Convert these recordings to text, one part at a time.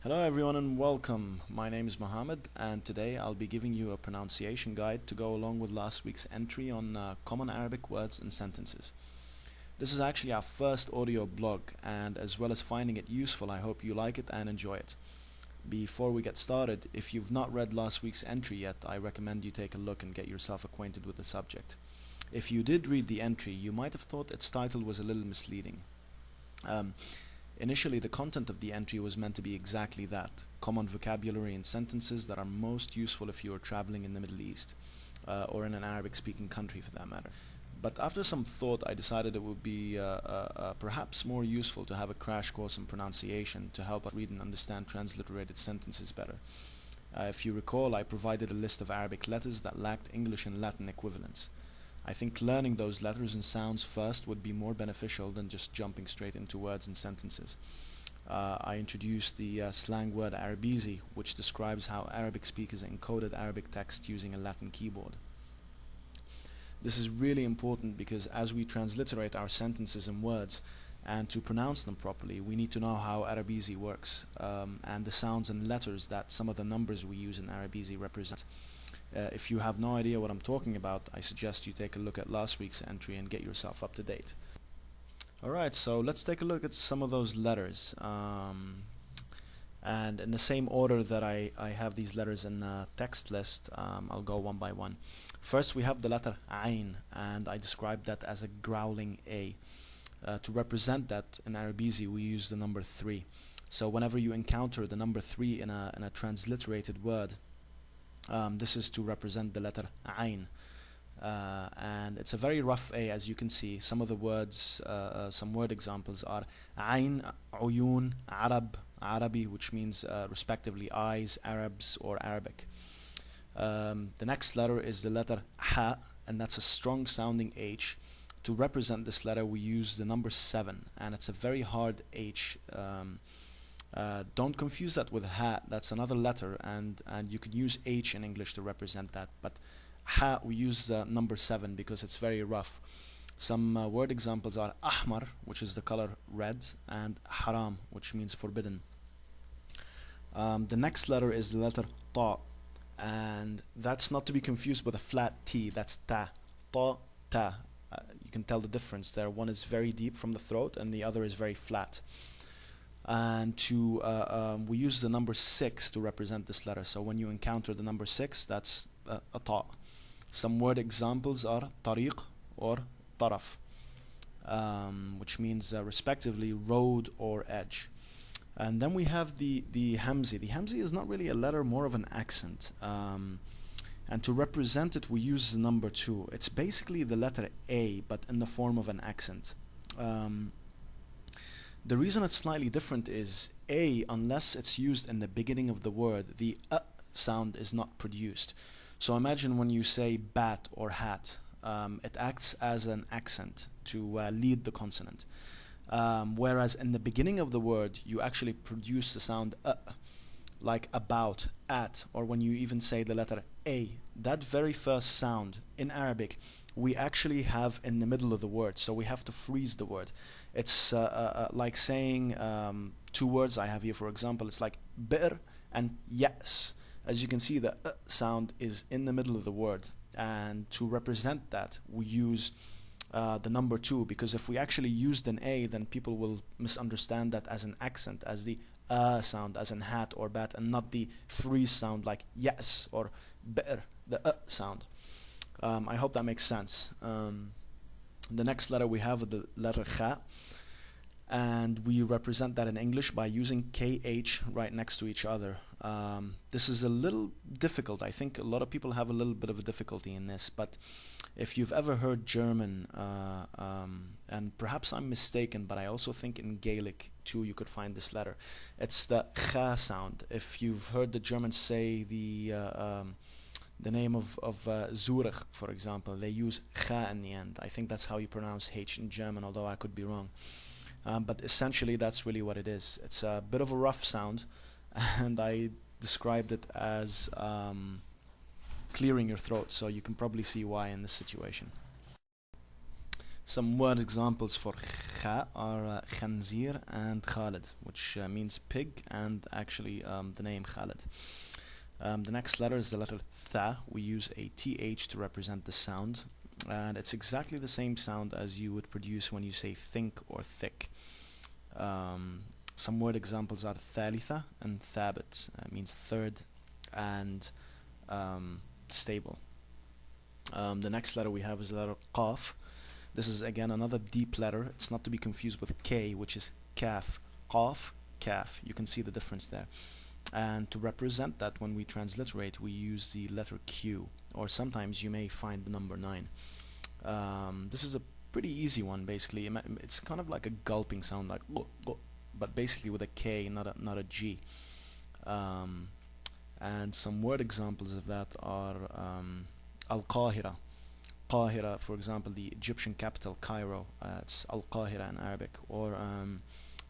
Hello everyone and welcome. My name is Mohammed and today I'll be giving you a pronunciation guide to go along with last week's entry on common Arabic words and sentences. This is actually our first audio blog, and as well as finding it useful, I hope you like it and enjoy it. Before we get started, if you've not read last week's entry yet, I recommend you take a look and get yourself acquainted with the subject. If you did read the entry, you might have thought its title was a little misleading. Initially, the content of the entry was meant to be exactly that: common vocabulary and sentences that are most useful if you are traveling in the Middle East, or in an Arabic-speaking country for that matter. But after some thought, I decided it would be perhaps more useful to have a crash course in pronunciation to help us read and understand transliterated sentences better. If you recall, I provided a list of Arabic letters that lacked English and Latin equivalents. I think learning those letters and sounds first would be more beneficial than just jumping straight into words and sentences. I introduced the slang word Arabizi, which describes how Arabic speakers encoded Arabic text using a Latin keyboard. This is really important because as we transliterate our sentences and words, and to pronounce them properly, we need to know how Arabizi works, and the sounds and letters that some of the numbers we use in Arabizi represent. If you have no idea what I'm talking about, I suggest you take a look at last week's entry and get yourself up to date. Alright, so let's take a look at some of those letters. And in the same order that I have these letters in the text list, I'll go one by one. First we have the letter Ain, and I described that as a growling A. To represent that in Arabizi we use the number 3. So whenever you encounter the number 3 in a transliterated word, this is to represent the letter Ain. And it's a very rough A, as you can see. Some of the words, some word examples are Ain, Uyun, Arab, Arabi, which means respectively eyes, Arabs, or Arabic. The next letter is the letter Ha, and that's a strong sounding H. To represent this letter we use the number 7, and it's a very hard H. Don't confuse that with Ha. That's another letter, and you can use H in English to represent that, but Ha we use number 7 because it's very rough. Some word examples are Ahmar, which is the color red, and Haram, which means forbidden. The next letter is the letter Ta, and that's not to be confused with a flat T. That's Ta. Ta, Ta. You can tell the difference there. One is very deep from the throat and the other is very flat. And we use the number 6 to represent this letter. So when you encounter the number 6, that's a Ta. Some word examples are Tariq or Taraf, which means respectively road or edge. And then we have the Hamzi. The Hamzi is not really a letter, more of an accent. And to represent it we use the number 2. It's basically the letter A, but in the form of an accent. The reason it's slightly different is A, unless it's used in the beginning of the word, the sound is not produced. So imagine when you say bat or hat, it acts as an accent to lead the consonant. Whereas in the beginning of the word you actually produce the sound like about, at, or when you even say the letter A. That very first sound in Arabic we actually have in the middle of the word, so we have to freeze the word. It's like saying two words I have here, for example. It's like bi'r and yes. As you can see, the sound is in the middle of the word, and to represent that we use the number 2, because if we actually used an A, then people will misunderstand that as an accent, as the sound, as in hat or bat, and not the freeze sound like yes or bi'r, the sound. I hope that makes sense. The next letter we have the letter Kha, and we represent that in English by using KH right next to each other. This is a little difficult. I think a lot of people have a little bit of a difficulty in this, but if you've ever heard German, and perhaps I'm mistaken, but I also think in Gaelic too you could find this letter. It's the Kha sound. If you've heard the Germans say the name of Zurich, for example, they use Kha in the end. I think that's how you pronounce H in German, although I could be wrong. But essentially that's really what it is. It's a bit of a rough sound, and I described it as clearing your throat, so you can probably see why in this situation. Some word examples for kha are khanzir and Khalid, which means pig, and actually the name Khalid. The next letter is the letter tha. We use a th to represent the sound, and it's exactly the same sound as you would produce when you say think or thick. Some word examples are thalitha and thabit, means third and stable. The next letter we have is the letter qaf. This is again another deep letter. It's not to be confused with K, which is kaf. Qaf, kaf. You can see the difference there. And to represent that, when we transliterate, we use the letter Q, or sometimes you may find the number 9. This is a pretty easy one, basically. It's kind of like a gulping sound, like but basically with a K, not a G. And some word examples of that are Al-Qahira. Qahira, for example, the Egyptian capital, Cairo. It's Al-Qahira in Arabic. Or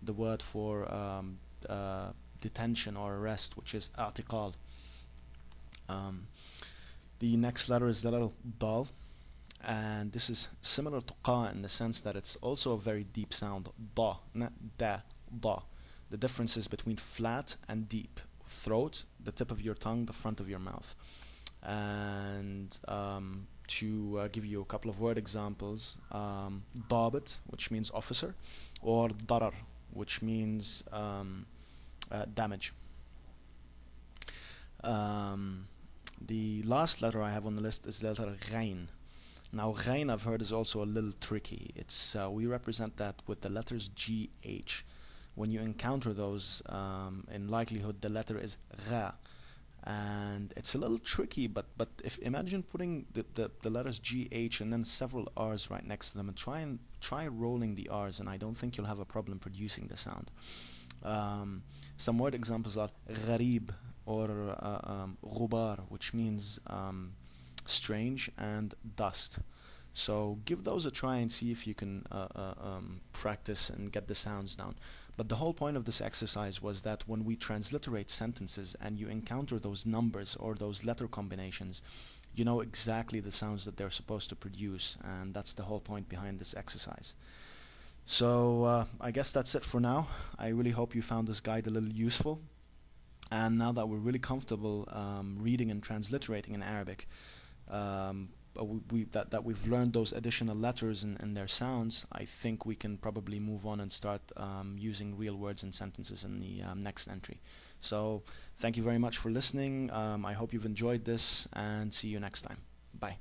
the word for detention or arrest, which is A'tiqal. The next letter is the letter Dal, and this is similar to Qa in the sense that it's also a very deep sound. Da, not da, da. The difference is between flat and deep. Throat, the tip of your tongue, the front of your mouth. And to give you a couple of word examples, Dabit, which means officer, or Darar, which means damage. The last letter I have on the list is the letter Ghain. Now Ghain, I've heard, is also a little tricky. It's we represent that with the letters GH. When you encounter those, in likelihood the letter is Gha, and it's a little tricky, but if imagine putting the letters GH and then several R's right next to them, and try rolling the R's, and I don't think you'll have a problem producing the sound. Some word examples are gharib or ghubar, which means strange, and dust. So give those a try and see if you can practice and get the sounds down. But the whole point of this exercise was that when we transliterate sentences and you encounter those numbers or those letter combinations, you know exactly the sounds that they're supposed to produce, and that's the whole point behind this exercise. So I guess that's it for now. I really hope you found this guide a little useful. And now that we're really comfortable reading and transliterating in Arabic, that we've learned those additional letters and their sounds, I think we can probably move on and start using real words and sentences in the next entry. So thank you very much for listening. I hope you've enjoyed this, and see you next time. Bye.